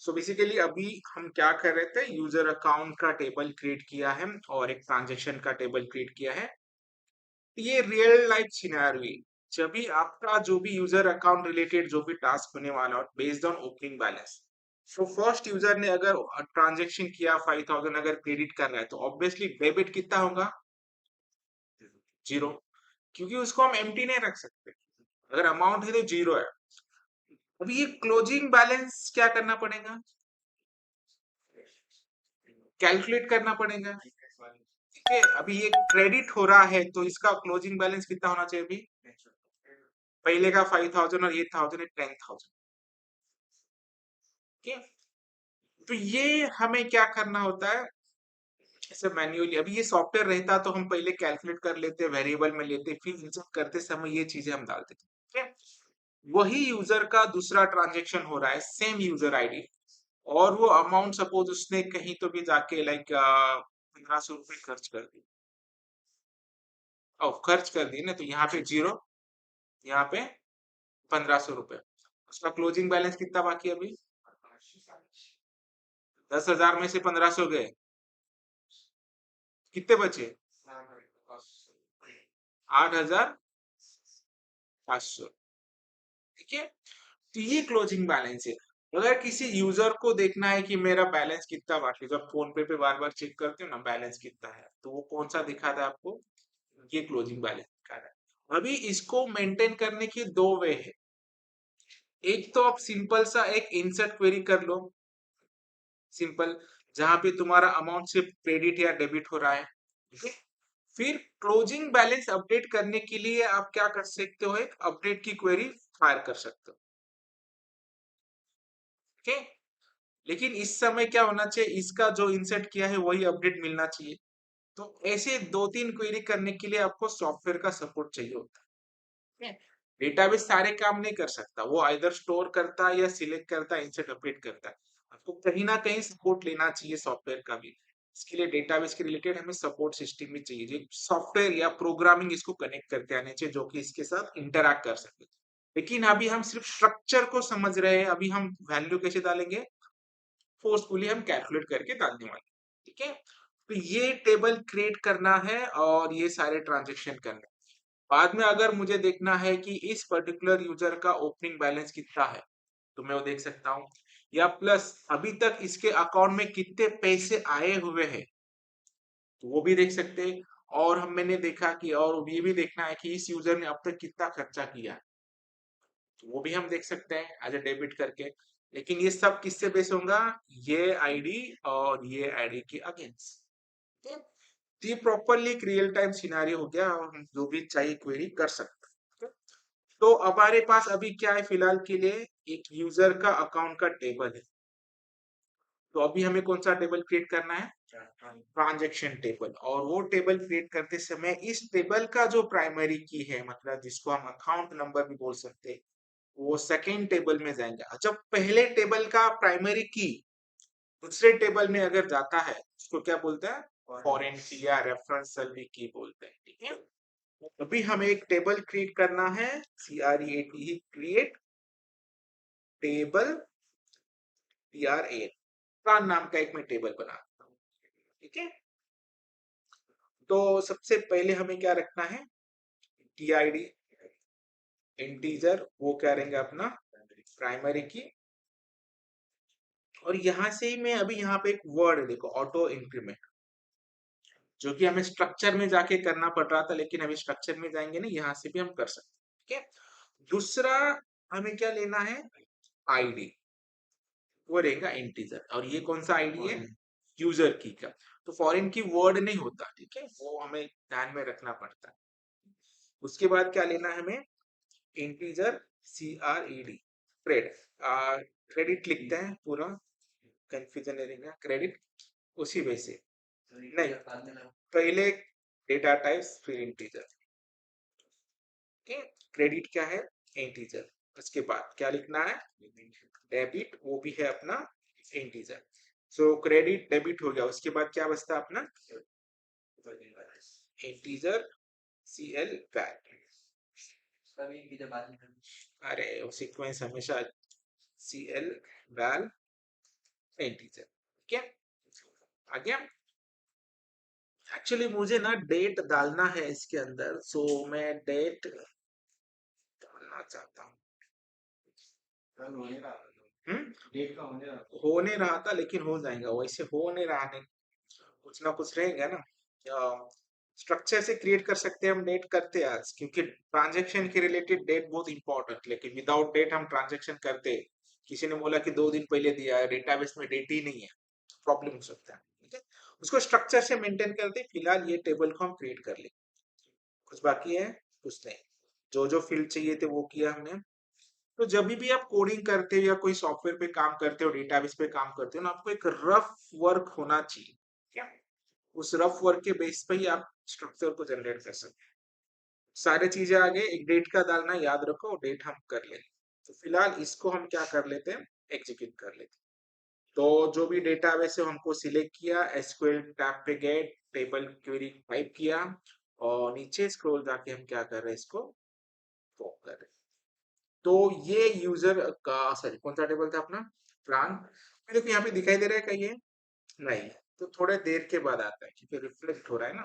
So basically अभी हम क्या कर रहे थे, यूजर अकाउंट का टेबल क्रिएट किया है और एक ट्रांजेक्शन का टेबल क्रिएट किया है। ये रियल लाइफ सिनेरियो है। जब भी आपका जो भी यूजर अकाउंट रिलेटेड जो भी टास्क होने वाला हो based on opening balance. So first user ने अगर ट्रांजेक्शन किया 5000 अगर क्रेडिट कर रहा है तो ऑब्वियसली डेबिट कितना होगा, 0, क्योंकि उसको हम एम्प्टी नहीं रख सकते। अगर अमाउंट है तो 0 है। अभी ये क्लोजिंग बैलेंस क्या करना पड़ेगा, कैलकुलेट करना पड़ेगा। ठीक है, अभी ये क्रेडिट हो रहा है तो इसका क्लोजिंग बैलेंस कितना होना चाहिए अभी, पहले का 5000 और 8000 है 10000। ठीक है, तो ये हमें क्या करना होता है ऐसे मैन्युअली। अभी ये सॉफ्टवेयर रहता तो हम पहले कैलकुलेट कर लेते, वेरिएबल में लेते, फिर इंसर्ट करते समय ये चीजें हम डालते थे। ठीक है, वही यूजर का दूसरा ट्रांजेक्शन हो रहा है, सेम यूजर आईडी, और वो अमाउंट सपोज उसने कहीं तो भी जाके लाइक 1500 रुपये खर्च कर दी, और खर्च कर दी ना, तो यहाँ पे 0, यहाँ पे 1500 रुपये। उसका क्लोजिंग बैलेंस कितना बाकी है अभी, 10,000 में से 1500 गए, कितने बचे, 8,500। ठीक है, तो ये क्लोजिंग बैलेंस है। अगर किसी यूजर को देखना है कि मेरा बैलेंस कितना बाकी, जब फोन पे बार बार चेक करते हो ना बैलेंस कितना है, तो वो कौन सा दिखाता है आपको, ये क्लोजिंग बैलेंस दिखा रहा है। अभी इसको मेंटेन करने की दो वे है। एक तो आप सिंपल सा एक इंसर्ट क्वेरी कर लो, सिंपल, जहां पे तुम्हारा अमाउंट सिर्फ क्रेडिट या डेबिट हो रहा है। ठीक है, फिर क्लोजिंग बैलेंस अपडेट करने के लिए आप क्या कर सकते हो, एक अपडेट की क्वेरी फायर कर सकते हो। ठीक है, लेकिन इस समय क्या होना चाहिए, इसका जो इंसर्ट किया है वही अपडेट मिलना चाहिए। तो ऐसे 2-3 क्वेरी करने के लिए आपको सॉफ्टवेयर का सपोर्ट चाहिए होता है। डेटाबेस सारे काम नहीं कर सकता, वो आइदर स्टोर करता है या सिलेक्ट करता है, इंसर्ट अपडेट करता है। आपको कहीं ना कहीं सपोर्ट लेना चाहिए सॉफ्टवेयर का भी। इसके लिए डेटाबेस के रिलेटेड हमें सपोर्ट सिस्टम भी चाहिए, जो सॉफ्टवेयर या प्रोग्रामिंग इसको कनेक्ट करते आने चाहिए, जो कि इसके साथ इंटरैक्ट कर सके। लेकिन अभी हम सिर्फ स्ट्रक्चर को समझ रहे हैं, अभी हम वैल्यू कैसे डालेंगे, फोर्सफुली हम कैलकुलेट करके डालने वाले। ठीक है, तो ये टेबल क्रिएट करना है और ये सारे ट्रांजेक्शन करने। बाद में अगर मुझे देखना है कि इस पर्टिकुलर यूजर का ओपनिंग बैलेंस कितना है, तो मैं वो देख सकता हूँ, या प्लस अभी तक इसके अकाउंट में कितने पैसे आए हुए हैं, तो वो भी देख सकते हैं। और हम मैंने देखा कि और ये भी देखना है कि इस यूजर ने अब तक कितना खर्चा किया है, तो वो भी हम देख सकते हैं एज ए डेबिट करके। लेकिन ये सब किससे बेस होगा, ये आईडी और ये आईडी के अगेंस्ट। तो ये प्रॉपरली एक रियल टाइम सिनारियो हो गया, और हम जो भी चाहिए क्वेरी कर सकते हैं। तो हमारे पास अभी क्या है, फिलहाल के लिए एक यूजर का अकाउंट का टेबल है। तो अभी हमें कौन सा टेबल क्रिएट करना है, ट्रांजैक्शन टेबल। और वो टेबल क्रिएट करते समय इस टेबल का जो प्राइमरी की है, मतलब जिसको हम अकाउंट नंबर भी बोल सकते हैं, वो सेकेंड टेबल में जाएंगे। जब पहले टेबल का प्राइमरी की दूसरे टेबल में अगर जाता है, उसको क्या बोलते हैं, फॉरेन की या रेफरेंस की बोलते हैं। ठीक है, अभी हमें एक टेबल क्रिएट करना है, CREAT, क्रिएट टेबल, TRA का नाम का एक मैं टेबल बनाता हूँ। ठीक है, तो सबसे पहले हमें क्या रखना है, TID इंटीजर, वो क्या रहेंगे अपना प्राइमरी की। और यहां से ही मैं अभी यहाँ पे एक वर्ड है, देखो, ऑटो इंक्रीमेंट, जो कि हमें स्ट्रक्चर में जाके करना पड़ रहा था, लेकिन अभी स्ट्रक्चर में जाएंगे ना, यहाँ से भी हम कर सकते हैं। ठीक है, दूसरा हमें क्या लेना है, आईडी, वो रहेगा इंटीजर। और ये कौन सा आईडी है, यूजर की का। तो फॉरेन की वर्ड नहीं होता, ठीक है, वो हमें ध्यान में रखना पड़ता है। उसके बाद क्या लेना है हमें, इंटीजर, CRED, क्रेडिट, क्रेडिट लिखते हैं पूरा, कंफ्यूजन नहीं रहेगा, क्रेडिट उसी वे से नहीं, पहले डेटा टाइप्स फिर इंटीजर। क्रेडिट क्या है, इंटीजर। उसके बाद क्या लिखना है, डेबिट, वो भी है अपना इंटीजर। सो क्रेडिट डेबिट हो गया, उसके बाद क्या बचता है अपना इंटीजर, CL वैल। अरे वो सीक्वेंस हमेशा CL वैल इंटीजर। ठीक है, आ गया। एक्चुअली मुझे ना डेट डालना है इसके अंदर, सो मैं डेट डालना चाहता हूँ। डेट का होने रहा था, लेकिन हो जाएगा, वैसे हो नहीं रहा, नहीं कुछ ना कुछ रहेगा ना। स्ट्रक्चर से क्रिएट कर सकते हैं हम, डेट करते हैं आज, क्योंकि ट्रांजेक्शन के रिलेटेड डेट बहुत इंपॉर्टेंट, लेकिन विदाउट डेट हम ट्रांजेक्शन करते हैं। किसी ने बोला कि 2 दिन पहले दिया है, डेटाबेस में डेट ही नहीं है, प्रॉब्लम हो सकता है। ठीक है, उसको स्ट्रक्चर से मेंटेन करते हैं। फिलहाल ये टेबल को हम क्रिएट कर ले, कुछ बाकी है, कुछ नहीं, जो जो फील्ड चाहिए थे वो किया हमने। तो जब भी आप कोडिंग करते हो या कोई सॉफ्टवेयर पे काम करते हो, डेटाबेस पे काम करते हो ना, आपको एक रफ वर्क होना चाहिए। क्या, उस रफ वर्क के बेस पे ही आप स्ट्रक्चर को जनरेट कर सकते हैं। सारी चीजें आगे एक डेट का डालना याद रखो, डेट हम कर लेंगे। तो फिलहाल इसको हम क्या कर लेते हैं, एग्जीक्यूट कर लेते हैं। तो जो भी डेटाबेस है हमको सिलेक्ट किया, एसक्यूएल टैब पे गए, टेबल क्वेरी टाइप किया, और नीचे स्क्रॉल जाके हम क्या कर रहे हैं, इसको फॉर्म कर रहे हैं। तो ये यूजर का, सॉरी कौन सा टेबल था अपना, प्लान। मेरे को यहाँ पे दिखाई दे रहा है क्या ये, नहीं, तो थोड़े देर के बाद आता है क्योंकि रिफ्लेक्ट हो रहा है ना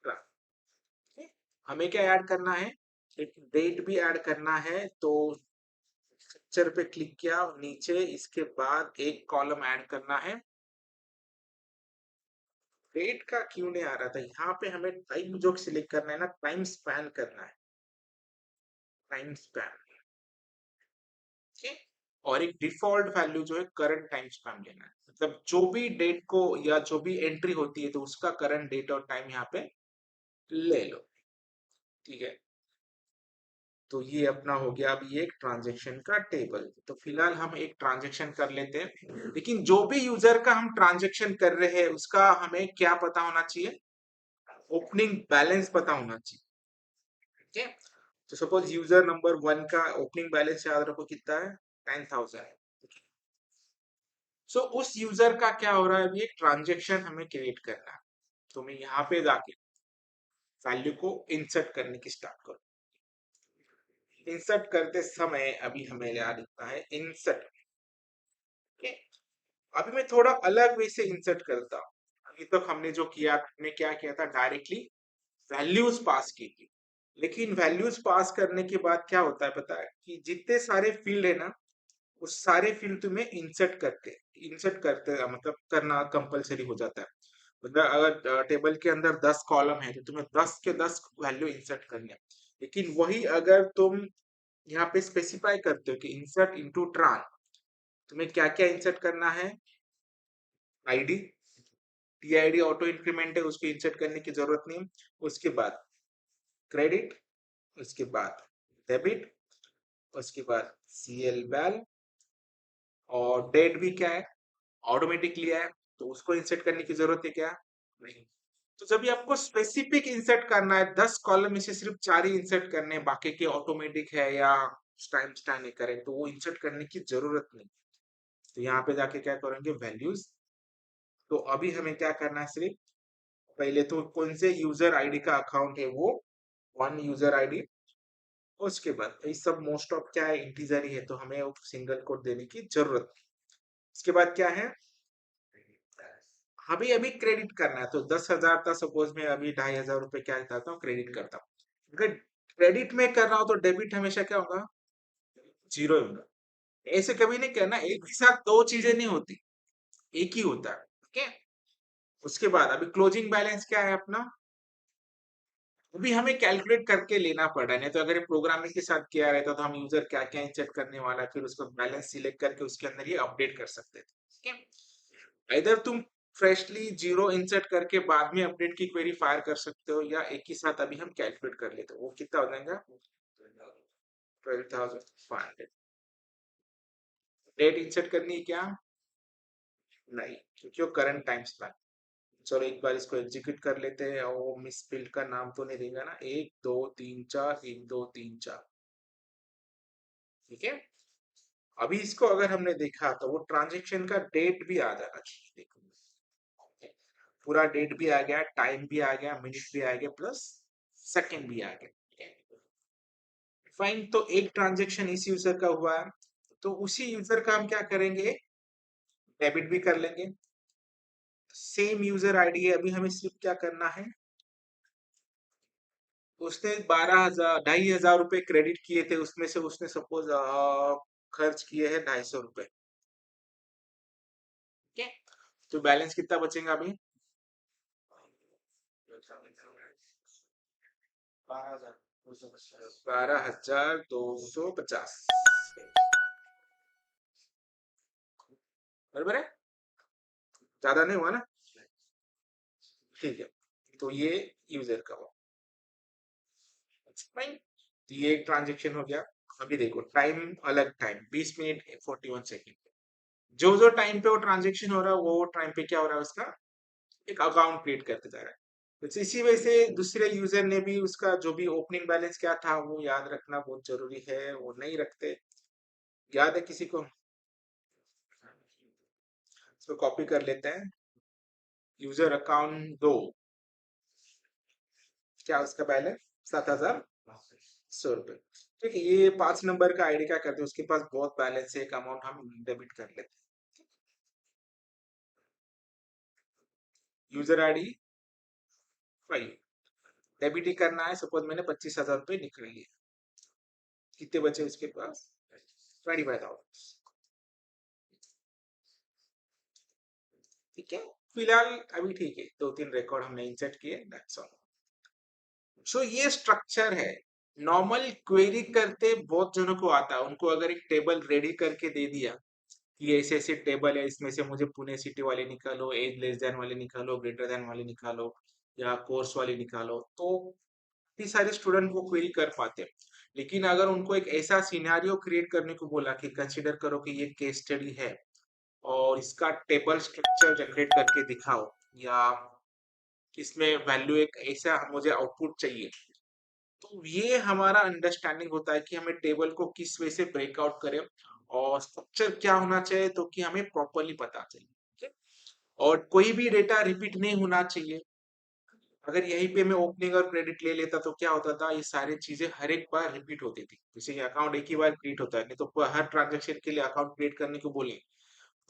plan। ठीक है? हमें क्या ऐड करना है, एक डेट भी ऐड करना है। तो स्ट्रक्चर पे क्लिक किया, नीचे इसके बाद एक कॉलम ऐड करना है। डेट का क्यों नहीं आ रहा था, यहाँ पे हमें टाइम जो सिलेक्ट करना है ना, टाइम स्पैन करना है, टाइम स्पैन। ठीक है, और एक डिफॉल्ट वैल्यू जो है करंट टाइम स्पैन लेना है, मतलब जो भी डेट को या जो भी एंट्री होती है तो उसका करंट डेट और टाइम यहाँ पे ले लो। ठीक है, तो ये अपना हो गया अभी एक ट्रांजैक्शन का टेबल। तो फिलहाल हम एक ट्रांजैक्शन कर लेते हैं, लेकिन जो भी यूजर का हम ट्रांजैक्शन कर रहे हैं उसका हमें क्या पता होना चाहिए, ओपनिंग बैलेंस पता होना चाहिए। ठीक है, तो सपोज यूजर नंबर 1 का ओपनिंग बैलेंस याद रखो कितना है, 10,000। सो उस यूजर का क्या हो रहा है, अभी एक ट्रांजैक्शन हमें क्रिएट करना है। तो मैं यहाँ पे जाके वैल्यू को इंसर्ट करने की स्टार्ट करूँ। इंसर्ट करते समय अभी हमें क्या दिखता है, इंसर्ट। okay? अभी मैं थोड़ा अलग वे से इंसर्ट करता हूँ। अभी तक हमने जो किया, हमने क्या किया था, डायरेक्टली वैल्यूज पास की थी। लेकिन वैल्यूज पास करने के बाद क्या होता है पता है, कि जितने सारे फील्ड है ना, उस सारे फील्ड तुम्हें इंसर्ट करते मतलब करना कंपलसरी हो जाता है। मतलब अगर टेबल के अंदर 10 कॉलम है तो तुम्हें 10 के 10 वैल्यू इंसर्ट करनी है। लेकिन वही अगर तुम यहाँ पे स्पेसिफाई करते हो कि इंसर्ट इनटू ट्रांस, तुम्हें क्या क्या इंसर्ट करना है, आईडी, टीआईडी ऑटो इंक्रीमेंट है, उसको इंसर्ट करने की जरूरत नहीं। उसके बाद क्रेडिट, उसके बाद डेबिट, उसके बाद सीएल वैल, और डेट भी क्या है, ऑटोमेटिक लिया है, तो उसको इंसर्ट करने की जरूरत है क्या, नहीं। तो जब भी आपको स्पेसिफिक इंसर्ट करना है, 10 कॉलम में से सिर्फ 4 ही इंसर्ट करने हैं, बाकी के ऑटोमेटिक है या टाइम स्टैंड करें, तो वो इंसर्ट करने की जरूरत नहीं। तो यहाँ पे जाके क्या करेंगे, वैल्यूज। तो अभी हमें क्या करना है, सिर्फ पहले तो कौन से यूजर आईडी का अकाउंट है वो, 1 यूजर आईडी। उसके बाद ये सब मोस्ट ऑफ क्या है, इंटीजर ही है, तो हमें सिंगल कोड देने की जरूरत नहीं। इसके बाद क्या है, अभी अभी क्रेडिट करना है। तो 10,000 था, सपोज मैं अभी 2,500 रुपए क्या करता हूँ, क्रेडिट करता हूँ। अगर क्रेडिट में कर रहा हूँ तो डेबिट हमेशा क्या होगा, जीरो ही होगा। ऐसे कभी नहीं करना, एक ही साथ दो चीजें नहीं होती, एक ही होता है। ठीक है, उसके बाद अभी क्लोजिंग बैलेंस क्या है अपना, वो भी हमें कैलकुलेट करके लेना पड़ रहा है, नहीं तो अगर प्रोग्रामिंग के साथ किया रहता तो हम यूजर क्या क्या इंसर्ट करने वाला है, फिर उसको बैलेंस सिलेक्ट करके उसके अंदर ये अपडेट कर सकते थे। ठीक है, इधर तुम फ्रेशली जीरो इंसर्ट करके बाद में अपडेट की क्वेरी फायर कर सकते हो, या एक ही साथ अभी हम कैलकुलेट कर लेते हो। वो कितना हो जाएगा, 12,500। डेट इंसर्ट करनी है क्या, नहीं, क्योंकि वो करंट टाइम स्पैन। चलो एक बार इसको एग्जीक्यूट कर लेते हैं, और वो मिस फील्ड का नाम तो नहीं देगा ना, 1 2 3 4, 1 2 3 4। ठीक है, अभी इसको अगर हमने देखा तो वो ट्रांजेक्शन का डेट भी आ जाना चाहिए, देखो पूरा डेट भी आ गया, टाइम भी आ गया, मिनट भी आ गया, प्लस सेकंड भी आ गया। फाइन, तो एक ट्रांजेक्शन इस यूजर का हुआ है, तो उसी यूजर का हम क्या करेंगे, डेबिट भी कर लेंगे। सेम यूजर आईडी है, अभी हमें सिर्फ क्या करना है, उसने 12,000 2,500 रुपए क्रेडिट किए थे, उसमें से उसने सपोज खर्च किए हैं 250 रुपए। ठीक है, तो बैलेंस कितना बचेगा अभी? 12,250। बराबर है, ज्यादा नहीं हुआ ना? ठीक है, तो ये यूजर का हुआ। फाइन, तो ये एक ट्रांजेक्शन हो गया। अभी देखो टाइम, अलग टाइम 20 मिनट 41 सेकेंड, जो जो टाइम पे वो ट्रांजेक्शन हो रहा है वो टाइम पे क्या हो रहा है, उसका एक अकाउंट क्रिएट करते जा रहा है। तो इसी वजह से दूसरे यूजर ने भी उसका जो भी ओपनिंग बैलेंस क्या था वो याद रखना बहुत जरूरी है, वो नहीं रखते। याद है किसी को? इसको कॉपी कर लेते हैं। यूजर अकाउंट 2, क्या उसका बैलेंस? 7,100 रुपए। ठीक है, ये 5 नंबर का आईडी क्या करते हैं, उसके पास बहुत बैलेंस है, एक अमाउंट हम डेबिट कर लेते हैं। यूजर आईडी 5 डेबिट ही करना है। सपोज मैंने 25,000 रुपए निकल लिए, कितने बचे उसके पास? 25,000। ठीक है, फिलहाल अभी ठीक है, 2-3 रिकॉर्ड हमने इंसर्ट किए, दैट्स ऑल। सो ये स्ट्रक्चर है। नॉर्मल क्वेरी करते बहुत जनों को आता है, उनको अगर एक टेबल रेडी करके दे दिया कि ऐसे ऐसे टेबल है, इसमें से मुझे पुणे सिटी वाले निकालो, एज लेस देन वाले निकालो, ग्रेटर देन वाले निकालो, या कोर्स वाले निकालो, तो काफी सारे स्टूडेंट वो क्वेरी कर पाते हैं। लेकिन अगर उनको एक ऐसा सिनेरियो क्रिएट करने को बोला कि कंसीडर करो कि ये केस स्टडी है और इसका टेबल स्ट्रक्चर जनरेट करके दिखाओ, या इसमें वैल्यू एक ऐसा मुझे आउटपुट चाहिए, तो ये हमारा अंडरस्टैंडिंग होता है कि हमें टेबल को किस वे से ब्रेकआउट करें और स्ट्रक्चर क्या होना चाहिए, तो कि हमें प्रॉपरली पता चाहिए। ठीक है? और कोई भी डेटा रिपीट नहीं होना चाहिए। अगर यहीं पे मैं ओपनिंग और क्रेडिट ले लेता तो क्या होता था, ये सारी चीजें हर एक बार रिपीट होती थी। जैसे ये अकाउंट एक ही बार क्रिएट होता है, नहीं तो हर ट्रांजेक्शन के लिए अकाउंट क्रिएट करने को बोले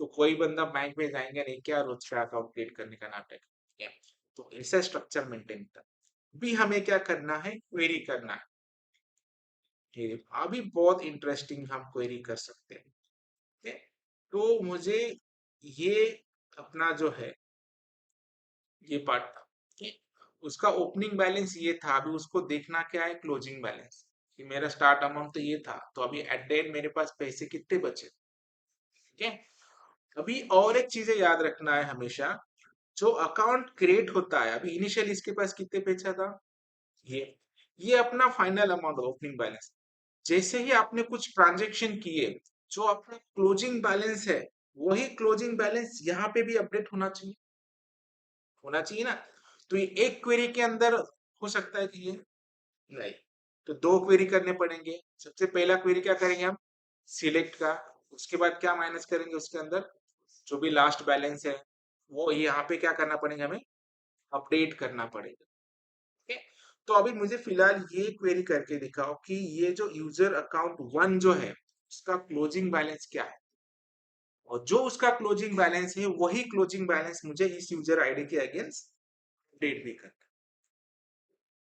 तो कोई बंदा बैंक में जाएंगे नहीं, क्या रोज का अकाउंट क्रिएट करने का नाटक है। तो ऐसा स्ट्रक्चर मेंटेन था। भी हमें क्या करना है, क्वेरी करना है। ठीक है, अभी बहुत इंटरेस्टिंग हम क्वेरी कर सकते हैं। ठीक है? तो मुझे ये अपना जो है ये पार्ट था। ठीक है? उसका ओपनिंग बैलेंस ये था, अभी उसको देखना क्या है, क्लोजिंग बैलेंस, कि मेरा स्टार्ट अमाउंट तो ये था, तो अभी एट द एंड मेरे पास पैसे कितने बचे। ठीक है, अभी और एक चीजें याद रखना है हमेशा, जो अकाउंट क्रिएट होता है, अभी इनिशियल इसके पास कितने पैसा था, ये ये अपना फाइनल अमाउंट ओपनिंग बैलेंस। जैसे ही आपने कुछ ट्रांजेक्शन किए, जो अपना क्लोजिंग बैलेंस है, वही क्लोजिंग बैलेंस यहाँ पे भी अपडेट होना चाहिए ना। तो ये एक क्वेरी के अंदर हो सकता है कि ये नहीं, तो दो क्वेरी करने पड़ेंगे। सबसे पहला क्वेरी क्या करेंगे हम, सिलेक्ट का, उसके बाद क्या माइनस करेंगे उसके अंदर, जो भी लास्ट बैलेंस है वो यहाँ पे क्या करना पड़ेगा, हमें अपडेट करना पड़ेगा। ठीक है, तो अभी मुझे फिलहाल ये क्वेरी करके दिखाओ कि ये जो यूजर अकाउंट 1 जो है उसका क्लोजिंग बैलेंस क्या है, और जो उसका क्लोजिंग बैलेंस है वही क्लोजिंग बैलेंस मुझे इस यूजर आईडी के अगेंस्ट अपडेट भी करना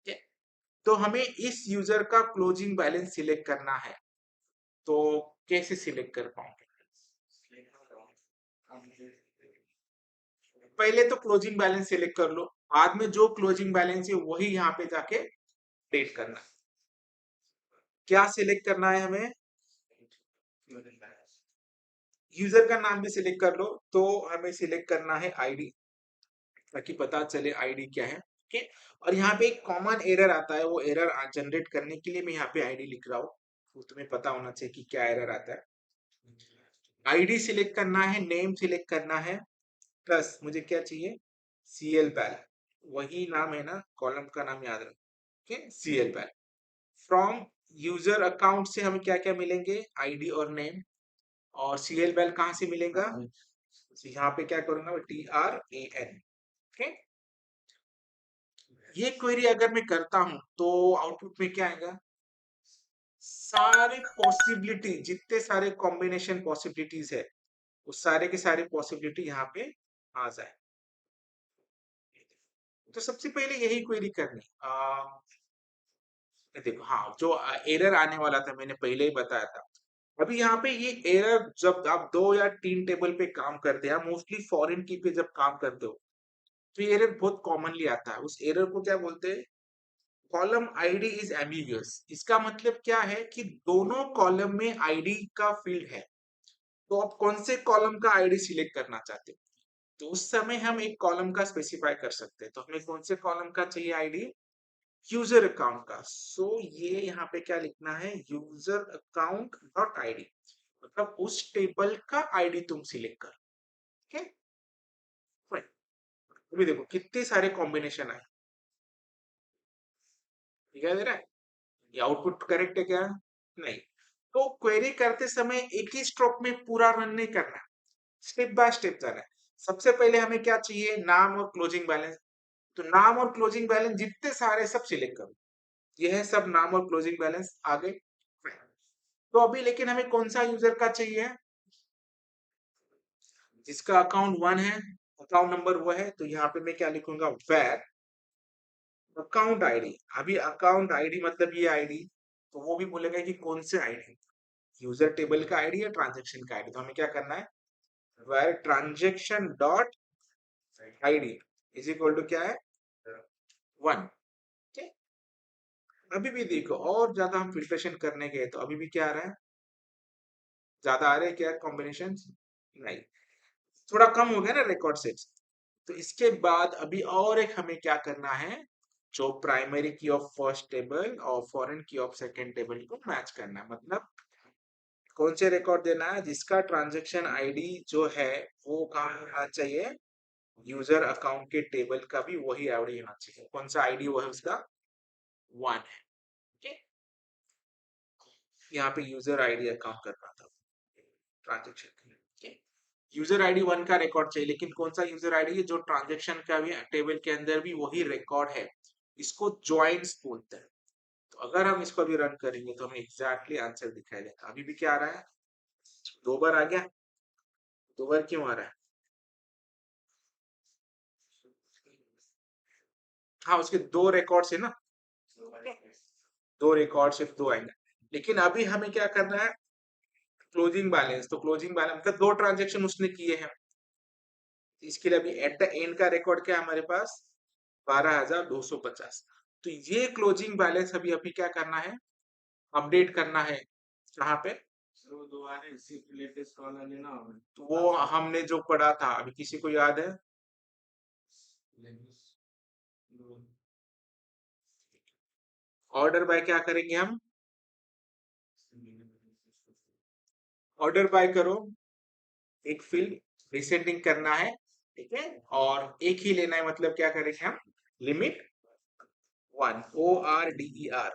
है। तो हमें इस यूजर का क्लोजिंग बैलेंस सिलेक्ट करना है, तो कैसे सिलेक्ट कर पाऊंगे? पहले तो क्लोजिंग बैलेंस सिलेक्ट कर लो, बाद में जो क्लोजिंग बैलेंस है वही यहाँ पे जाके अपडेट करना है। क्या सिलेक्ट करना है हमें? यूजर का नाम भी सिलेक्ट कर लो, तो हमें सिलेक्ट करना है आईडी, ताकि पता चले आईडी क्या है। ओके, और यहाँ पे एक कॉमन एरर आता है, वो एरर जनरेट करने के लिए मैं यहाँ पे आईडी लिख रहा हूँ, तो तुम्हें पता होना चाहिए कि क्या एरर आता है। आईडी सिलेक्ट करना है, नेम सिलेक्ट करना है, प्लस मुझे क्या चाहिए, सीएल पैल, वही नाम है ना, कॉलम का नाम याद रखो। ओके, सीएल पैल। फ्रॉम यूजर अकाउंट से हमें क्या क्या मिलेंगे, आईडी और नेम, और सीएल पैल कहाँ से मिलेगा, तो यहाँ पे क्या करूंगा, TRAN। ओके, ये क्वेरी अगर मैं करता हूं तो आउटपुट में क्या आएगा, सारे पॉसिबिलिटी, जितने सारे कॉम्बिनेशन पॉसिबिलिटीज है वो सारे के सारे पॉसिबिलिटी यहाँ पे आ जाए। तो सबसे पहले यही क्वेरी करनी। देखो, हाँ, जो एरर आने वाला था मैंने पहले ही बताया था। अभी यहाँ पे ये एरर जब आप 2 या 3 टेबल पे काम करते हैं, मोस्टली फॉरेन की पे जब काम करते हो, तो ये एरर बहुत कॉमनली आता है। उस एरर को क्या बोलते हैं? Column ID is ambiguous. इसका मतलब क्या है कि दोनों कॉलम में आईडी का फील्ड है, तो आप कौन से कॉलम का आईडी सिलेक्ट करना चाहते हो? तो उस समय हम एक कॉलम का स्पेसिफाई कर सकते हैं। तो हमें कौन से कॉलम का चाहिए आईडी? यूजर अकाउंट का। सो ये यहाँ पे क्या लिखना है? यूजर अकाउंट डॉट आईडी, मतलब उस टेबल का आईडी तुम सिलेक्ट कर। ठीक है, अभी देखो कितने सारे कॉम्बिनेशन आए, दिखाई दे रहा है? ये आउटपुट करेक्ट है क्या? नहीं। तो क्वेरी करते समय एक ही स्ट्रोक में पूरा रन नहीं करना, स्टेप बाय स्टेप जाना है। सबसे पहले हमें क्या चाहिए? नाम और क्लोजिंग बैलेंस। तो नाम और क्लोजिंग बैलेंस जितने सारे सब सिलेक्ट करो। ये है सब नाम और क्लोजिंग बैलेंस आगे। तो अभी लेकिन हमें कौन सा यूजर का चाहिए? जिसका अकाउंट 1 है, अकाउंट नंबर वो है, तो यहाँ पे मैं क्या लिखूंगा? Where account ID. अभी अकाउंट आईडी मतलब ये आईडी, तो वो भी बोलेगा कि कौन से आईडी, यूजर टेबल का आईडी या ट्रांजेक्शन का आईडी। तो हमें क्या करना है? Where transaction dot ID is equal to क्या है? 1। अभी भी देखो, और ज्यादा हम फिल्ट्रेशन करने गए तो अभी भी क्या आ रहा है? ज्यादा आ रहे हैं क्या कॉम्बिनेशन? नहीं, थोड़ा कम हो गया ना रिकॉर्ड सेट्स। तो इसके बाद अभी और एक हमें क्या करना है? जो प्राइमरी की ऑफ फर्स्ट टेबल और फॉरेन की ऑफ सेकंड टेबल को मैच करना है। मतलब कौन से रिकॉर्ड देना है? जिसका ट्रांजैक्शन आईडी जो है वो कहाँ होना चाहिए? यूजर अकाउंट के टेबल का भी वही आईडी होना चाहिए। कौन सा आईडी वो है उसका? 1 है। ठीक, यहाँ पे यूजर आईडी अकाउंट करना था ट्रांजेक्शन। यूजर आईडी 1 का रिकॉर्ड चाहिए, लेकिन कौन सा यूजर आईडी है? जो ट्रांजेक्शन का भी टेबल के अंदर भी वही रिकॉर्ड है। इसको ज्वाइंट्स बोलते हैं। तो अगर हम इसको भी रन करेंगे तो हमें एग्जैक्टली आंसर दिखाई देगा। अभी भी क्या आ रहा है? 2 बार आ गया। 2 बार क्यों आ रहा है? हाँ, उसके 2 रिकॉर्ड है ना, 2 रिकॉर्ड सिर्फ 2 आएंगे। लेकिन अभी हमें क्या करना है? Closing balance. तो क्लोजिंग बैलेंस मतलब 2 ट्रांजेक्शन उसने किए हैं। इसके लिए अभी एट द एंड का रिकॉर्ड क्या है हमारे पास? 12,250। तो ये क्लोजिंग बैलेंस अभी अभी क्या करना है? अपडेट करना है। कहाँ पे? तो वो हमने जो पढ़ा था, अभी किसी को याद है? ऑर्डर बाय क्या करेंगे हम? ऑर्डर बाय करो, एक फील्ड डिसेंडिंग करना है, ठीक है, और एक ही लेना है। मतलब क्या करेंगे हम? Limit 1, ORDER।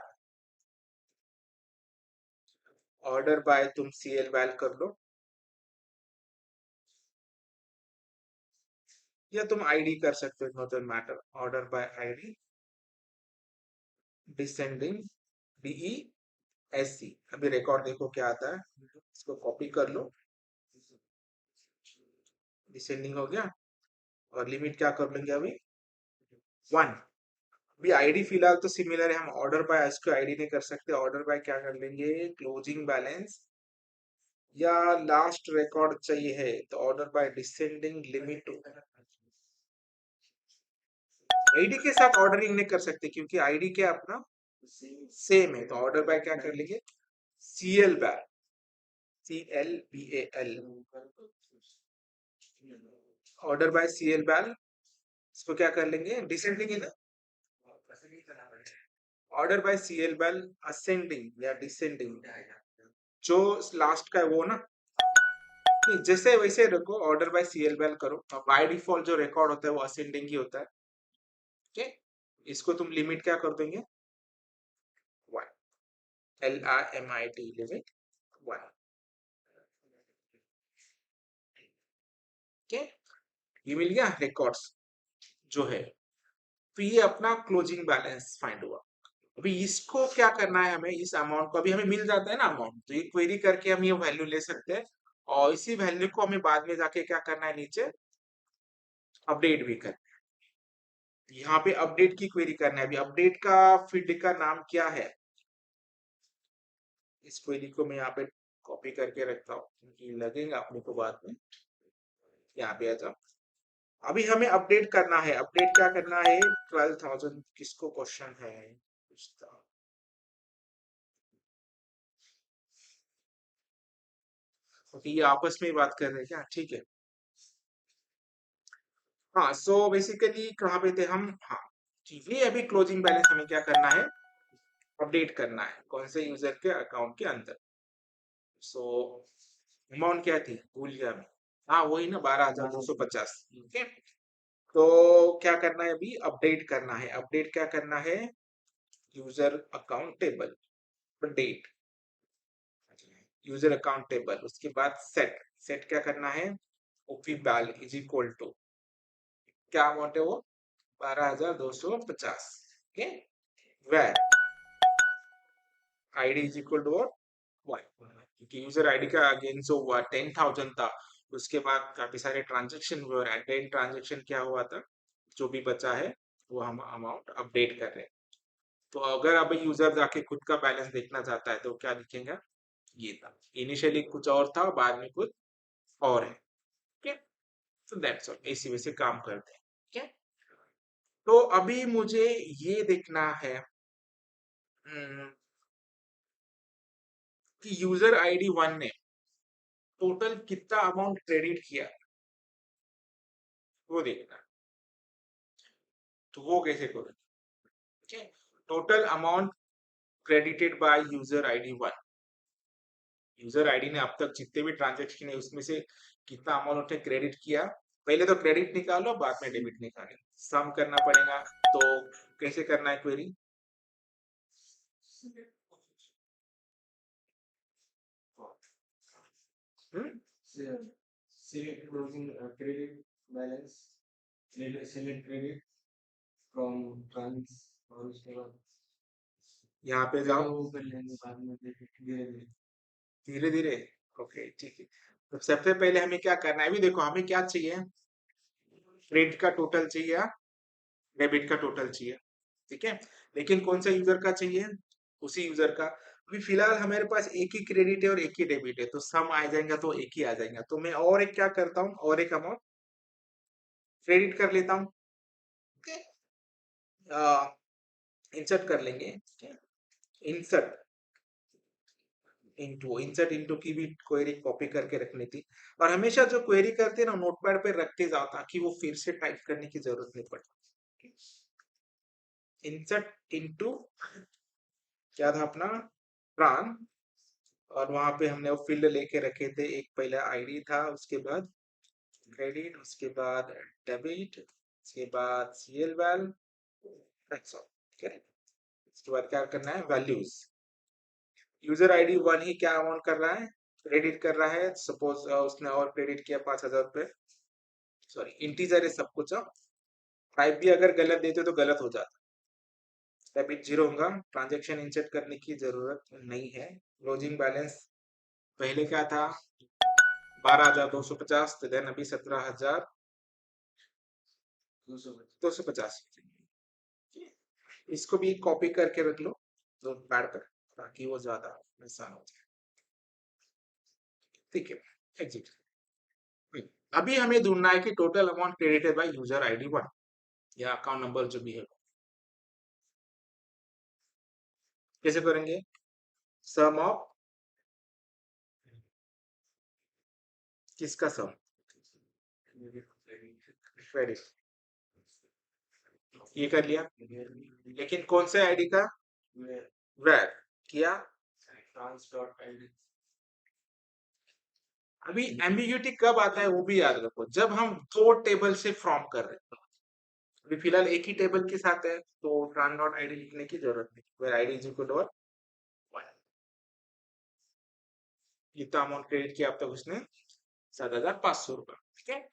ऑर्डर बाय तुम CL वैल कर लो, या तुम आईडी कर सकते हो, no matter. Order by ID descending DESC। अभी रिकॉर्ड देखो क्या आता है, इसको कॉपी कर लो। डिसेंडिंग हो गया, और लिमिट क्या कर लेंगे अभी? 1। अभी आईडी फिलहाल तो सिमिलर है, हम ऑर्डर बाय इसको आईडी नहीं कर सकते। ऑर्डर बाय क्या कर लेंगे? क्लोजिंग बैलेंस, या लास्ट रिकॉर्ड चाहिए है तो order by descending limit. ID के साथ ऑर्डरिंग नहीं कर सकते क्योंकि आईडी क्या अपना सेम है। तो ऑर्डर बाय क्या कर लेंगे? CL बाय, CLBAL। ऑर्डर बाय CL बाय, इसको क्या कर लेंगे? डिसेंडिंग है ना। ऑर्डर बाय CL बाय असेंडिंग या डिसेंडिंग, जो लास्ट का है वो ना। नहीं, जैसे वैसे रखो, ऑर्डर बाय CL बाय करो। बाय डिफॉल्ट जो रिकॉर्ड होता है वो असेंडिंग ही होता है। ठीक, इसको तुम लिमिट क्या कर देंगे? 1, LIMIT लिमिट 1। ठीक, ये मिल गया रिकॉर्ड्स जो है। तो ये अपना क्लोजिंग बैलेंस फाइंड हुआ। अभी इसको क्या करना है हमें? इस अमाउंट को अभी हमें मिल जाता है ना अमाउंट, तो ये क्वेरी करके हम ये वैल्यू ले सकते हैं और इसी वैल्यू को हमें बाद में जाके क्या करना है, नीचे अपडेट भी करना है। यहाँ पे अपडेट की क्वेरी करना है। अभी अपडेट का फील्ड का नाम क्या है, इस क्वेरी को मैं यहाँ पे कॉपी करके रखता हूँ क्योंकि लगेगा अपने को बाद में। यहाँ पे आ जाओ। अभी हमें अपडेट करना है। अपडेट क्या करना है, 12,000 किसको क्वेश्चन है पूछता। ओके, ये आपस में ही बात कर रहे हैं क्या, ठीक है। हाँ, सो बेसिकली कहाँ पे थे हम, हाँ ठीक है। अभी क्लोजिंग बैलेंस हमें क्या करना है, अपडेट करना है कौन से यूजर के अकाउंट के अंदर। सो अमाउंट क्या थी, भूल गया मैं। हाँ वही ना, 12,250, ठीक है। तो क्या करना है, अभी अपडेट करना है। अपडेट क्या करना है, user account table update, user account table, उसके बाद सेट। सेट क्या करना है, OP bal is equal to, क्या अमाउंट है वो, 12,250, okay. Where ID is equal to one, क्योंकि यूजर आईडी का अगेन जो हुआ 10,000 था, उसके बाद काफी सारे ट्रांजेक्शन हुए और एट एंड ट्रांजेक्शन क्या हुआ था, जो भी बचा है वो हम अमाउंट अपडेट कर रहे हैं। तो अगर अब यूजर जाके खुद का बैलेंस देखना चाहता है तो क्या लिखेगा, ये था, इनिशियली कुछ और था बाद में कुछ और है, ठीक है। तो दैट्स ऑल, इसी वजह से काम करते हैं, ठीक है। तो अभी मुझे ये देखना है हम्म, कि यूजर आईडी 1 ने टोटल कितना अमाउंट क्रेडिट किया, वो देखना है। तो वो कैसे करें, ठीक है। Total amount credited by user ID 1, user ID ने अब तक जितने भी ट्रांजेक्शन है उसमें से कितना अमाउंट उसने क्रेडिट किया। पहले तो क्रेडिट निकालो, बाद में डेबिट निकाले, सम करना पड़ेगा। तो कैसे करना है query, hmm Select closing credit balance, select credit from trans और उसके बाद यहाँ पे पहले जाओ, वो कर लेंगे बाद में धीरे धीरे। धीरे धीरे, ओके ठीक है। तो सबसे पहले हमें क्या करना है, अभी देखो हमें क्या चाहिए, क्रेडिट का टोटल चाहिए या डेबिट का टोटल चाहिए, ठीक है। लेकिन कौन सा यूजर का चाहिए, उसी यूजर का। अभी फिलहाल हमारे पास एक ही क्रेडिट है और एक ही डेबिट है, तो सम आ जाएगा तो एक ही आ जाएगा। तो मैं और एक क्या करता हूँ, और एक अमाउंट क्रेडिट कर लेता हूँ, इंसर्ट कर लेंगे, इंसर्ट इंसर्ट इनटू की भी क्वेरी कॉपी करके रखनी थी। और हमेशा जो क्वेरी करते हैं ना, नोटपैड पे रखते जाओ ताकि वो फिर से टाइप करने की जरूरत नहीं पड़े। इंसर्ट इनटू क्या था अपना, ट्रांस, और वहां पे हमने वो फील्ड लेके रखे थे, एक पहला आईडी था, उसके बाद क्रेडिट, उसके बाद डेबिट, उसके बाद सीएल वैल, दैट्स ऑल, ठीक है। उसके बाद क्या करना है, वैल्यूज। यूजर आईडी 1 ही क्या अमाउंट कर रहा है, क्रेडिट कर रहा है। सपोज उसने और क्रेडिट किया 5,000 रुपए, सॉरी इंटीजर है सब कुछ, टाइप भी अगर गलत देते तो गलत हो जाता। डेबिट 0 होगा, ट्रांजेक्शन इंसर्ट करने की जरूरत नहीं है। क्लोजिंग बैलेंस पहले क्या था, 12,250, तो देन अभी 17,250। इसको भी कॉपी करके रख लो दो पैड पर, ताकि वो ज्यादा आसान हो जाए, ठीक है। एग्जिट। अभी हमें ढूंढना है कि total amount credited by user ID 1 या अकाउंट नंबर जो भी है, कैसे करेंगे, सम ऑफ किसका सम, क्रेडिट, ये कर लिया। लेकिन कौन से आईडी का, वेर किया। ट्रांस डॉट आईडी अभी एम्बिग्यूटी कब आता है वो भी याद रखो, जब हम दो टेबल से फॉर्म कर रहे हैं। अभी फिलहाल एक ही टेबल के साथ है तो ट्रांस डॉट आईडी लिखने की जरूरत नहीं, where ID is equal to कितना अमाउंट क्रेडिट किया अब तक उसने, 7,500 रुपए, ठीक है।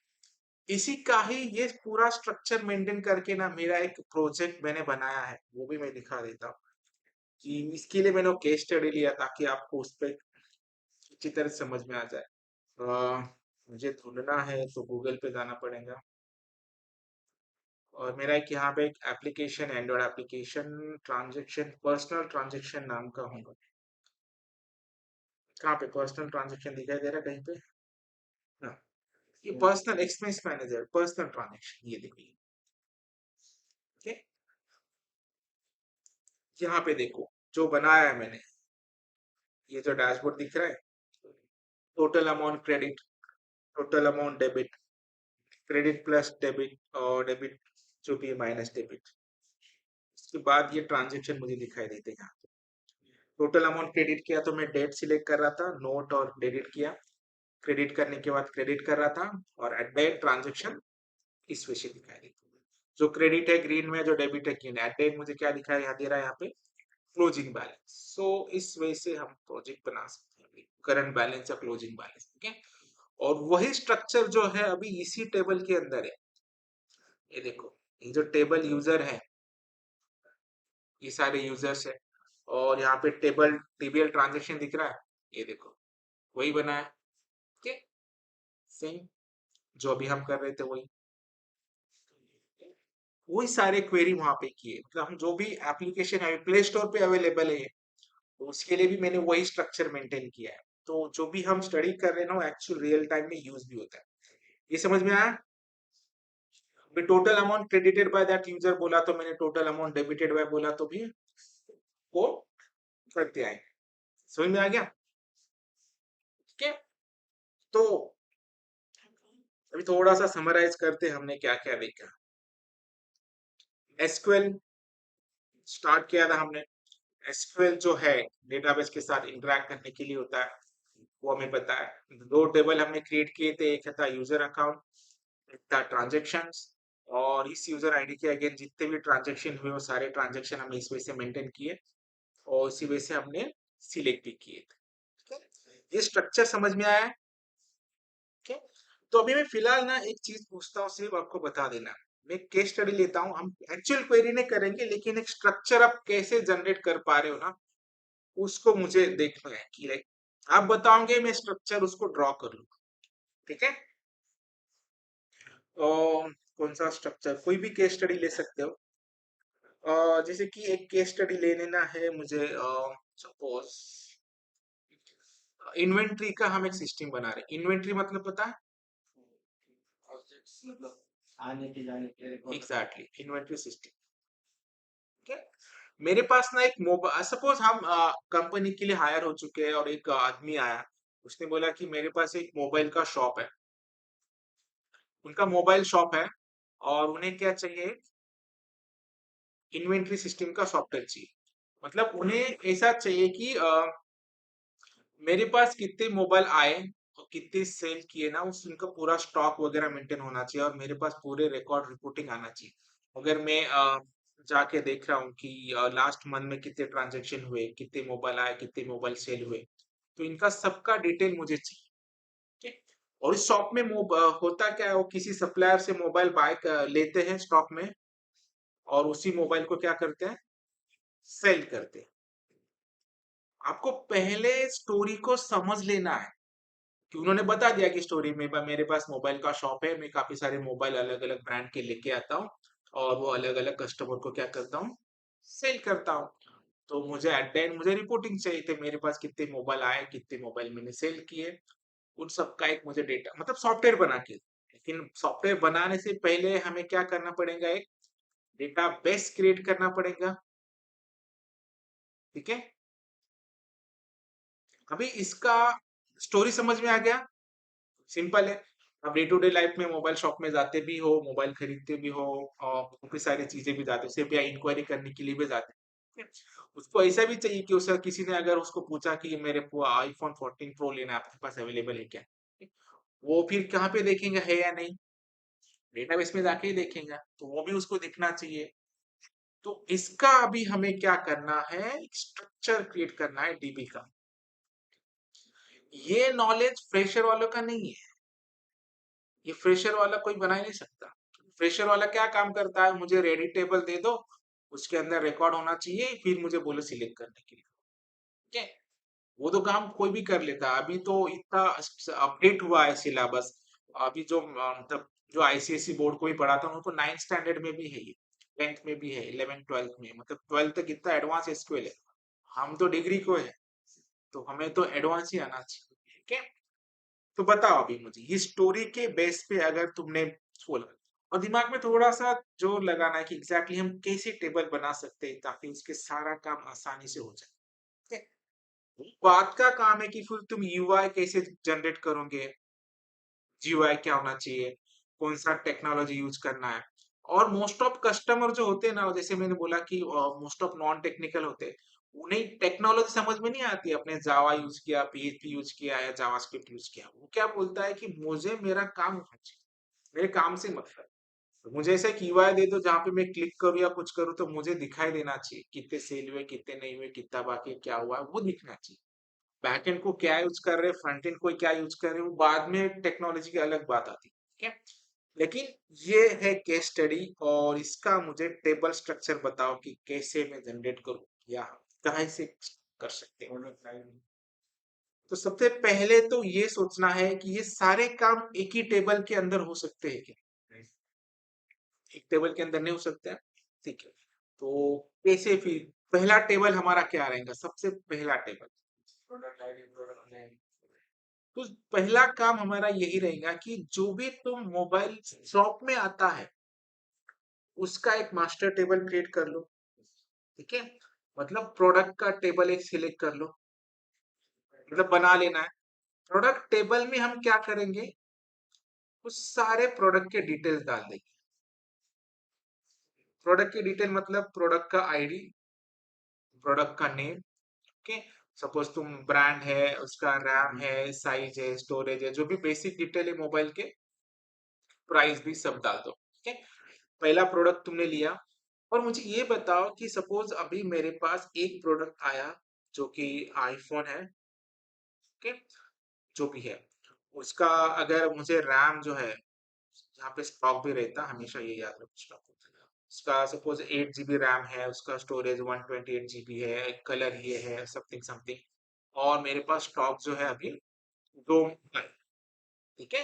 इसी का ही ये पूरा स्ट्रक्चर मेंटेन करके ना मेरा एक प्रोजेक्ट मैंने बनाया है, वो भी मैं दिखा देता हूँ। कि इसके लिए मैंने केस स्टडी लिया ताकि आपको उस पर अच्छी तरह समझ में आ जाए। मुझे ढूंढना है तो गूगल पे जाना पड़ेगा। और मेरा एक यहाँ पे एक application, Android application, transaction, personal transaction नाम का होगा। कहाँ पे पर्सनल ट्रांजेक्शन दिखाई दे रहा है कहीं पे? हाँ, ये personal expense manager, personal transaction, ये देखिए। ठीक है, यहाँ पे देखो जो बनाया है मैंने, ये जो डैशबोर्ड दिख रहा है, total amount credit, total amount debit, credit plus debit, और डेबिट जो भी है माइनस डेबिट। उसके बाद ये ट्रांजेक्शन मुझे दिखाई देते हैं यहाँ। टोटल अमाउंट क्रेडिट किया तो मैं डेट सिलेक्ट कर रहा था, नोट और क्रेडिट किया। क्रेडिट करने के बाद क्रेडिट कर रहा था, और एट द एंड ट्रांजेक्शन इस वजह से दिखाई देती है। जो क्रेडिट है ग्रीन में, जो डेबिट है ग्रीन। एट द एंड मुझे क्या दिखाई यहाँ दे रहा है यहाँ पे? Closing balance. सो इस वजह से हम प्रोजेक्ट बना सकते हैं, करंट बैलेंस या क्लोजिंग बैलेंस। ठीक है, और वही स्ट्रक्चर जो है अभी इसी टेबल के अंदर है। ये देखो, ये जो टेबल यूजर है, ये सारे यूजर्स है, और यहाँ पे टेबल टीबीएल ट्रांजेक्शन दिख रहा है, ये देखो वही बना है। ठीक है, सेम जो अभी हम कर रहे थे वही, वही सारे क्वेरी वहां पे किए। मतलब हम जो भी एप्लीकेशन है प्ले स्टोर पे अवेलेबल है, तो उसके लिए भी मैंने वही स्ट्रक्चर मेंटेन किया है। तो जो भी हम स्टडी कर रहे हैं ना, एक्चुअल रियल टाइम में यूज भी होता है। ये समझ में आया? Total amount credited by that user बोला तो मैंने टोटल अमाउंट डेबिटेड बाय बोला तो भी वो करते आए। समझ में आ गया? ठीक है, तो अभी थोड़ा सा समराइज करते हमने क्या क्या देखा। एसक्यूएल स्टार्ट किया था हमने। एसक्यूएल जो है डेटाबेस के साथ इंटरैक्ट करने के लिए होता है, वो हमें पता है। दो टेबल हमने क्रिएट किए थे, एक था यूजर अकाउंट, एक था ट्रांजेक्शंस। और इस यूजर आईडी के अगेन जितने भी ट्रांजेक्शन हुए वो सारे ट्रांजेक्शन हमने इस वजह से मेंटेन किए, और इसी वजह से हमने सिलेक्ट भी किए थे। ठीक है? ये स्ट्रक्चर समझ में आया है? ठीक है? तो अभी मैं फिलहाल ना एक चीज पूछता हूँ, सिर्फ आपको बता देना। मैं केस स्टडी लेता हूँ, हम एक्चुअल क्वेरी नहीं करेंगे, लेकिन एक स्ट्रक्चर आप कैसे जनरेट कर पा रहे हो ना, उसको मुझे देखना है कि लाइक आप बताओगे, मैं स्ट्रक्चर उसको ड्रॉ कर लूँ। ठीक है, तो कौन सा स्ट्रक्चर, कोई भी केस स्टडी ले सकते हो। जैसे कि एक केस स्टडी ले लेना है मुझे, सपोज इन्वेंट्री का हम एक सिस्टम बना रहे हैं। इन्वेंट्री मतलब पता है? ऑब्जेक्ट्स मतलब आने के जाने के रिकॉर्ड। Exactly, inventory system. ठीक है, मेरे पास ना एक मोबाइल, सपोज हम कंपनी के लिए हायर हो चुके हैं, और एक आदमी आया, उसने बोला कि मेरे पास एक मोबाइल का शॉप है। उनका मोबाइल शॉप है, और उन्हें क्या चाहिए? इन्वेंट्री सिस्टम का सॉफ्टवेयर चाहिए। मतलब उन्हें ऐसा चाहिए कि मेरे पास कितने मोबाइल आए और कितने सेल किए ना, उस उनका पूरा स्टॉक वगैरह मेंटेन होना चाहिए, और मेरे पास पूरे रिकॉर्ड रिपोर्टिंग आना चाहिए। अगर मैं जाके देख रहा हूँ कि लास्ट मंथ में कितने ट्रांजेक्शन हुए, कितने मोबाइल आए, कितने मोबाइल सेल हुए, तो इनका सबका डिटेल मुझे चाहिए। ठीक? और इस शॉप में होता क्या है, वो किसी सप्लायर से मोबाइल बाय लेते हैं स्टॉक में, और उसी मोबाइल को क्या करते हैं? सेल करते हैं। आपको पहले स्टोरी को समझ लेना है, कि उन्होंने बता दिया कि स्टोरी में मेरे पास मोबाइल का शॉप है, मैं काफी सारे मोबाइल अलग अलग ब्रांड के लेके आता हूँ, और वो अलग अलग कस्टमर को क्या करता हूँ? सेल करता हूँ। तो मुझे एट द एंड मुझे रिपोर्टिंग चाहिए थे, मेरे पास कितने मोबाइल आए, कितने मोबाइल मैंने सेल किए, उन सब का एक मुझे डेटा, मतलब सॉफ्टवेयर बना के। लेकिन सॉफ्टवेयर बनाने से पहले हमें क्या करना पड़ेगा? एक डेटा बेस क्रिएट करना पड़ेगा। ठीक है, अभी इसका स्टोरी समझ में आ गया? सिंपल है। आप डे टू डे लाइफ में मोबाइल शॉप में जाते भी हो, मोबाइल खरीदते भी हो, और काफी सारी चीजें भी जाते हो, सिर्फ या इंक्वायरी करने के लिए भी जाते हो। ठीक है? उसको ऐसा भी चाहिए कि उसे किसी ने अगर उसको पूछा कि मेरे को आईफोन 14 प्रो लेना है, आपके पास अवेलेबल है क्या? ठीक? वो फिर कहाँ पे देखेंगे है या नहीं? डेटाबेस में जाके ही देखेंगे, तो वो भी उसको दिखना चाहिए। तो इसका अभी हमें क्या करना है? स्ट्रक्चर क्रिएट करना है डीबी का। ये नॉलेज फ्रेशर वालों का नहीं है, ये फ्रेशर वाला कोई बना ही नहीं सकता। फ्रेशर वाला क्या काम करता है? मुझे रेडी टेबल दे दो, उसके अंदर रिकॉर्ड होना चाहिए, फिर मुझे बोलो सिलेक्ट करने के लिए। ठीक है, वो तो काम कोई भी कर लेता है। अभी तो इतना अपडेट हुआ है सिलेबस। अभी जो मतलब जो आईसीएसई बोर्ड को भी पढ़ाता हूँ, तो 9th स्टैंडर्ड में भी है ये, 10th में भी है, 11th 12th में, मतलब 12th तक इतना एडवांस एसक्यूएल है। हम तो डिग्री को है, तो हमें तो एडवांस ही आना चाहिए। ठीक है, तो बताओ अभी मुझे ये स्टोरी के बेस पे अगर तुमने बोला, और दिमाग में थोड़ा सा जो लगाना है कि एग्जैक्टली हम कैसे टेबल बना सकते हैं ताकि उसके सारा काम आसानी से हो जाए। ठीक है? बात का काम है कि फिर तुम यूआई कैसे जनरेट करोगे, जीयूआई क्या होना चाहिए, कौन सा टेक्नोलॉजी यूज करना है। और मोस्ट ऑफ कस्टमर जो होते हैं ना, जैसे मैंने बोला कि मोस्ट ऑफ नॉन टेक्निकल होते हैं, उन्हें टेक्नोलॉजी समझ में नहीं आती। अपने जावा यूज किया, पीएचपी यूज किया है, जावास्क्रिप्ट यूज किया, वो क्या बोलता है कि मुझे मेरा काम होना चाहिए, मेरे काम से मतलब, तो मुझे ऐसा एक यूआई दे दो जहाँ पे मैं क्लिक करूँ या कुछ करूँ तो मुझे दिखाई देना चाहिए कितने सेल हुए, कितने नहीं हुए, कितना बाकी है, क्या हुआ है, वो दिखना चाहिए। बैकएंड को क्या यूज कर रहे हैं, फ्रंट एंड को क्या यूज कर रहे हो, बाद में टेक्नोलॉजी की अलग बात आती है। ठीक है, लेकिन ये है केस स्टडी, और इसका मुझे टेबल स्ट्रक्चर बताओ कि कैसे मैं जनरेट करूं या कहाँ से कर सकते हैं। तो सबसे पहले तो ये सोचना है कि ये सारे काम एक ही टेबल के अंदर हो सकते हैं क्या, एक टेबल के अंदर नहीं हो सकते हैं। ठीक है, तो कैसे फिर पहला टेबल हमारा क्या रहेगा, सबसे पहला table product ID, product name. तो पहला काम हमारा यही रहेगा कि जो भी तुम मोबाइल शॉप में आता है उसका एक मास्टर टेबल क्रिएट कर लो। ठीक है, मतलब प्रोडक्ट का टेबल एक सिलेक्ट कर लो, मतलब बना लेना है। प्रोडक्ट टेबल में हम क्या करेंगे, उस सारे प्रोडक्ट के डिटेल्स डाल देंगे। प्रोडक्ट की डिटेल मतलब प्रोडक्ट का आईडी, प्रोडक्ट का नेम। ओके, सपोज तुम ब्रांड है, उसका रैम है, साइज है, स्टोरेज है, जो भी बेसिक डिटेल है मोबाइल के, प्राइस भी सब डाल दो। ठीक है, पहला प्रोडक्ट तुमने लिया। और मुझे ये बताओ कि सपोज अभी मेरे पास एक प्रोडक्ट आया जो कि आईफोन है। ओके, जो भी है उसका, अगर मुझे रैम जो है, यहाँ पे स्टॉक भी रहता हमेशा, ये याद रखो स्टॉक, उसका सपोज 8 GB रैम है, उसका स्टोरेज 128 GB है, कलर ये है, समथिंग समथिंग, और मेरे पास स्टॉक जो है अभी दो है। ठीक है,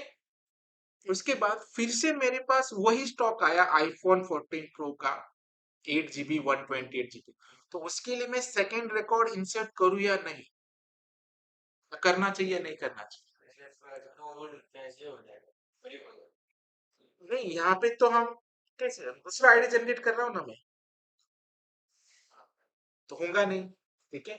उसके बाद फिर से मेरे पास वही स्टॉक आया आईफोन 14 प्रो का, 8 GB 128 GB। तो उसके लिए मैं सेकेंड रिकॉर्ड इंसर्ट करूँ या नहीं, करना चाहिए नहीं करना चाहिए। नहीं, यहाँ पे तो हम कैसे दूसरा आईडी जनरेट कर रहा हूँ ना मैं, तो होगा नहीं। ठीक है,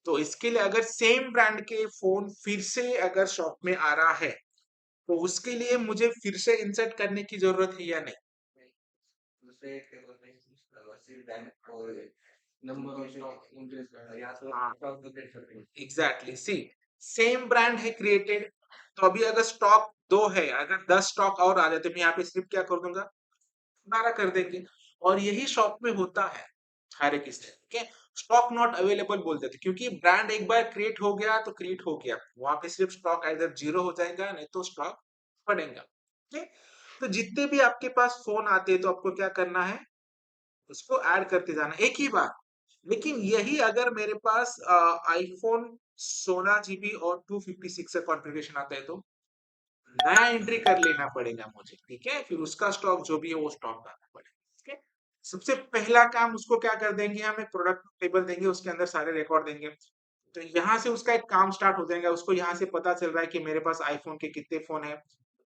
तो इसके लिए अगर सेम ब्रांड के फोन फिर से अगर शॉप में आ रहा है, तो उसके लिए मुझे फिर से इंसर्ट करने की जरूरत है या नहीं। एग्जैक्टली, सी सेम ब्रांड है क्रिएटेड, तो अभी अगर स्टॉक दो है, अगर 10 स्टॉक और आ जाए तो मैं यहाँ पे सिर्फ क्या कर दूंगा, 12 कर देंगे। और यही शॉप में होता है हर एक स्टेट। ठीक है, स्टॉक नॉट अवेलेबल बोल देते, क्योंकि ब्रांड एक बार क्रिएट हो गया तो क्रिएट हो गया, वहां पे सिर्फ स्टॉक इधर जीरो हो जाएगा, नहीं तो स्टॉक बढ़ेगा। ठीक है, तो जितने भी आपके पास फोन आते हैं तो आपको क्या करना है, उसको ऐड करते जाना एक ही बार। लेकिन यही अगर मेरे पास आईफोन 16 GB और 256 का कॉन्फ़िगरेशन आता है, तो नया एंट्री कर लेना पड़ेगा मुझे। ठीक है, फिर उसका स्टॉक जो भी है वो स्टॉक डालना पड़ेगा। ठीक है, सबसे पहला काम उसको क्या कर देंगे, हम एक प्रोडक्ट टेबल देंगे, उसके अंदर सारे रिकॉर्ड देंगे। तो यहाँ से उसका एक काम स्टार्ट हो जाएगा, उसको यहाँ से पता चल रहा है कि मेरे पास आईफोन के कितने फोन है।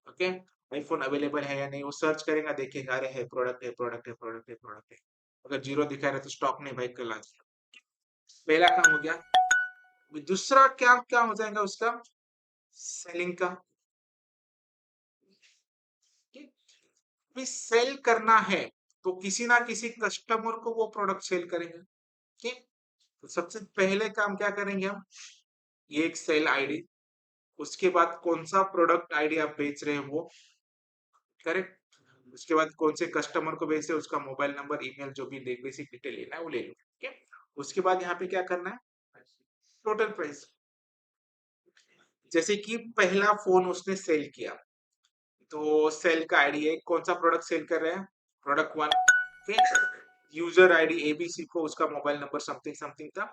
ओके, आईफोन अवेलेबल है या नहीं, वो सर्च करेगा, देखेगा, अरे है, प्रोडक्ट है, प्रोडक्ट है, प्रोडक्ट है, प्रोडक्ट है। अगर जीरो दिखा रहा है तो स्टॉक नहीं भाई, कल आ जाएगा। पहला काम हो गया। दूसरा क्या क्या हो जाएगा उसका, सेलिंग का। भी सेल करना है तो किसी ना किसी कस्टमर को वो प्रोडक्ट सेल करेंगे। ठीक, तो सबसे पहले काम क्या करेंगे हम, ये एक सेल आईडी, उसके बाद कौन सा प्रोडक्ट आईडी आप बेच रहे हैं वो, करेक्ट। उसके बाद कौन से कस्टमर को बेच रहे हैं, उसका मोबाइल नंबर, ईमेल, जो भी बेसिक डिटेल लेना है वो ले लो। ठीक है, उसके बाद यहाँ पे क्या करना है, टोटल प्राइस। जैसे कि पहला फोन उसने सेल किया, तो सेल का आईडी है, कौन सा प्रोडक्ट सेल कर रहे हैं, product one. User ID ABC को उसका मोबाइल नंबर समथिंग समथिंग था।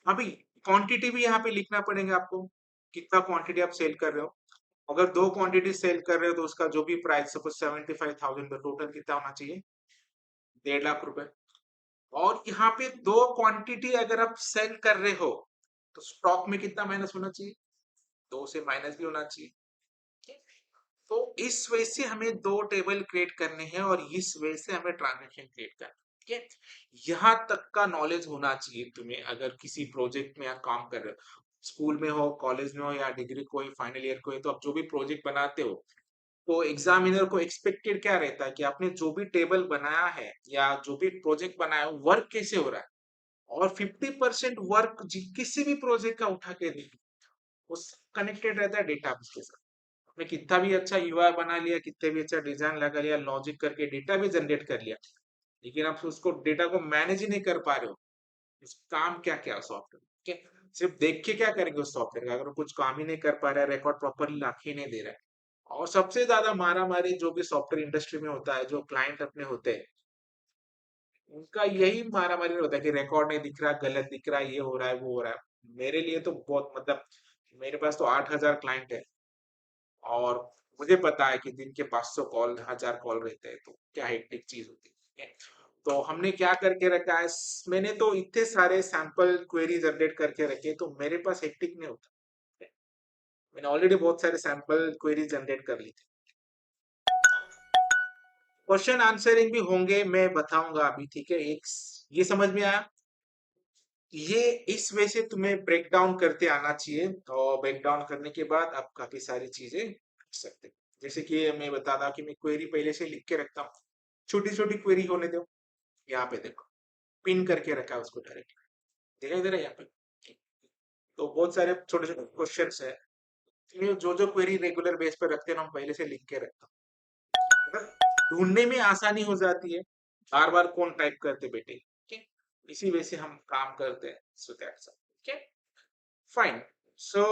अभी क्वांटिटी भी यहाँ पे लिखना पड़ेगा आपको, कितना क्वांटिटी आप सेल कर रहे हो। अगर 2 क्वांटिटी सेल कर रहे हो तो उसका जो भी प्राइस सपोज 75,000 का टोटल कितना होना चाहिए, 1.5 लाख रुपए। और यहाँ पे 2 क्वांटिटी अगर आप सेल कर रहे हो तो स्टॉक में कितना माइनस होना चाहिए, 2 से माइनस भी होना चाहिए। तो इस वजह से हमें 2 टेबल क्रिएट करने हैं और इस वजह से हमें ट्रांजेक्शन क्रिएट करना है। ठीक है, यहाँ तक का नॉलेज होना चाहिए तुम्हें अगर किसी प्रोजेक्ट में आप काम कर रहे हो, स्कूल में हो, कॉलेज में हो या डिग्री को फाइनल ईयर को है, तो आप जो भी प्रोजेक्ट बनाते हो तो एग्जामिनर को एक्सपेक्टेड क्या रहता है कि आपने जो भी टेबल बनाया है या जो भी प्रोजेक्ट बनाया है वर्क कैसे हो रहा है। और 50% वर्क किसी भी प्रोजेक्ट का उठा के देखिए, उस कनेक्टेड रहता है डेटा के साथ। आपने कितना भी अच्छा यूआई बना लिया, कितने भी अच्छा डिजाइन लगा लिया, लॉजिक करके डेटा भी जनरेट कर लिया, लेकिन आप उसको डेटा को मैनेज ही नहीं कर पा रहे हो, उस काम क्या क्या सॉफ्टवेयर। ठीक है, सिर्फ देख के क्या करेंगे उस सॉफ्टवेयर का, अगर वो कुछ काम ही नहीं कर पा रहा है, रिकॉर्ड प्रॉपरली ला के नहीं दे रहा है। और सबसे ज्यादा मारा मारी जो भी सॉफ्टवेयर इंडस्ट्री में होता है, जो क्लाइंट अपने होते हैं, उनका यही मारा मारी होता है कि रिकॉर्ड नहीं दिख रहा, गलत दिख रहा है, ये हो रहा है, वो हो रहा है। मेरे लिए तो बहुत मतलब, मेरे पास तो 8,000 क्लाइंट है और मुझे पता है कि दिन के 500 कॉल, 1000 कॉल रहते हैं, तो क्या हेक्टिक चीज होती है। तो हमने क्या करके रखा है, मैंने तो इतने सारे सैंपल क्वेरी जनरेट करके रखे, तो मेरे पास हेक्टिक नहीं होता। मैंने ऑलरेडी बहुत सारे सैंपल क्वेरी जनरेट कर ली थी। क्वेश्चन आंसरिंग भी होंगे, मैं बताऊंगा अभी। ठीक है, एक ये समझ में आया, ये इस वजह से तुम्हें ब्रेक डाउन करते आना चाहिए, और ब्रेक डाउन करने के बाद आप काफी सारी चीजें कर सकते हो। जैसे कि मैं बता रहा कि मैं क्वेरी पहले से लिख के रखता हूँ, छोटी छोटी क्वेरी होने दो। यहाँ पे देखो, पिन करके रखा है उसको डायरेक्ट, दिखाई दे रहा है यहाँ पे। तो बहुत सारे छोटे छोटे क्वेश्चन है, ये जो जो क्वेरी रेगुलर बेस पर रखते हैं ना, हम पहले से लिख के रखता हूँ, मतलब ढूंढने में आसानी हो जाती है, बार बार कौन टाइप करते बेटे। ठीक, इसी वजह से हम काम करते हैं। So that's all. ठीक है, फाइन। सो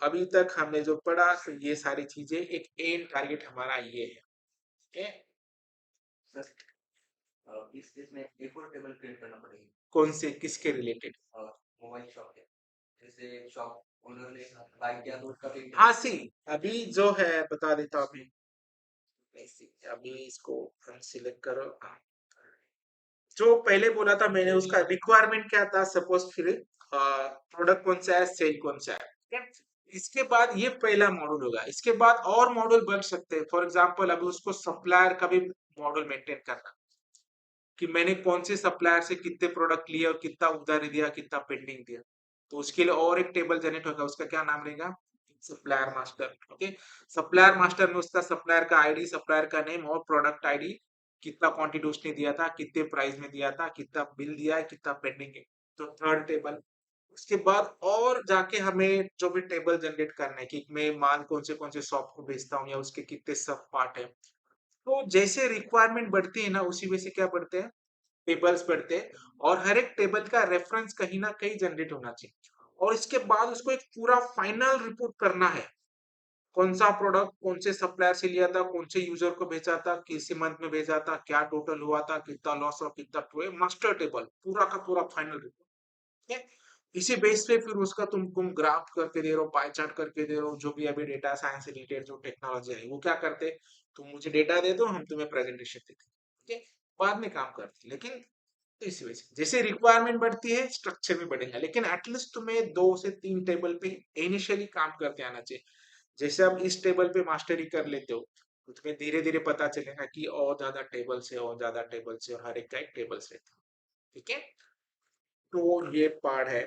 अभी तक हमने जो पढ़ा, तो ये सारी चीजें, एक एंड टारगेट हमारा ये है। ठीक है, सर इस केस में एक और टेबल क्रिएट करना पड़ेगी। कौन से, किसके रिलेटेड? मोबाइल शॉप है, जैसे शॉप ओनर ने बाय किया तो उसका भी। हाँ सी, अभी जो है बता देता हूँ अभी। अभी इसको सिलेक्ट करो। जो पहले बोला था मैंने, उसका रिक्वायरमेंट क्या था, सपोज फिर प्रोडक्ट कौन सा है, सेल कौन सा है। ठीक है? इसके बाद ये पहला मॉड्यूल होगा, इसके बाद और मॉड्यूल बन सकते हैं। फॉर एग्जांपल अभी उसको सप्लायर का भी मॉड्यूल मेंटेन करना, कि मैंने कौन से सप्लायर से कितने प्रोडक्ट लिए और कितना उधारी दिया, कितना पेंडिंग दिया। तो उसके लिए और एक टेबल जनरेट होगा, उसका क्या नाम रहेगा, supplier master. Okay, supplier master में उसका सप्लायर का आईडी, सप्लायर का नेम और प्रोडक्ट आईडी, कितना क्वांटिटी उसने दिया था, कितने प्राइस में दिया था, कितना बिल दिया है, कितना पेंडिंग है। तो थर्ड टेबल। उसके बाद और जाके हमें जो भी टेबल जनरेट करना है कि मैं माल कौन से शॉप को भेजता हूँ या उसके कितने सब पार्ट है। तो जैसे रिक्वायरमेंट बढ़ती है ना, उसी वजह से क्या बढ़ते हैं, टेबल्स बढ़ते हैं। और हर एक टेबल का रेफरेंस कहीं ना कहीं जनरेट होना चाहिए। और इसके बाद उसको एक पूरा फाइनल रिपोर्ट करना है, कौन सा प्रोडक्ट कौन से सप्लायर से लिया था, कौन से यूजर को भेजा था, किसी मंथ में भेजा था, क्या टोटल हुआ था, कितना लॉस और कितना प्रोफिट, मास्टर टेबल पूरा का पूरा फाइनल रिपोर्ट। ठीक है, इसी बेस पे फिर उसका तुम ग्राफ करके दे रहे हो, पाई चार्ट करके दे रहे हो, जो भी अभी डेटा साइंस से रिलेटेड जो टेक्नोलॉजी है, वो क्या करते हैं, तुम मुझे डेटा दे दो, हम तुम्हें प्रेजेंटेशन देते हैं। ठीक है, बाद में काम करते हैं, लेकिन तो इसी वजह से जैसे रिक्वायरमेंट बढ़ती है, स्ट्रक्चर भी बढ़ेगा, लेकिन एटलीस्ट तुम्हें 2 से 3 टेबल पे इनिशियली काम करते आना चाहिए। जैसे आप इस टेबल पे मास्टरी कर लेते हो, तो तुम्हें धीरे धीरे पता चलेगा कि और ज्यादा टेबल से और ज्यादा टेबल से, और हर एक का एक टेबल से। ठीक है, तो ये पार्ट है।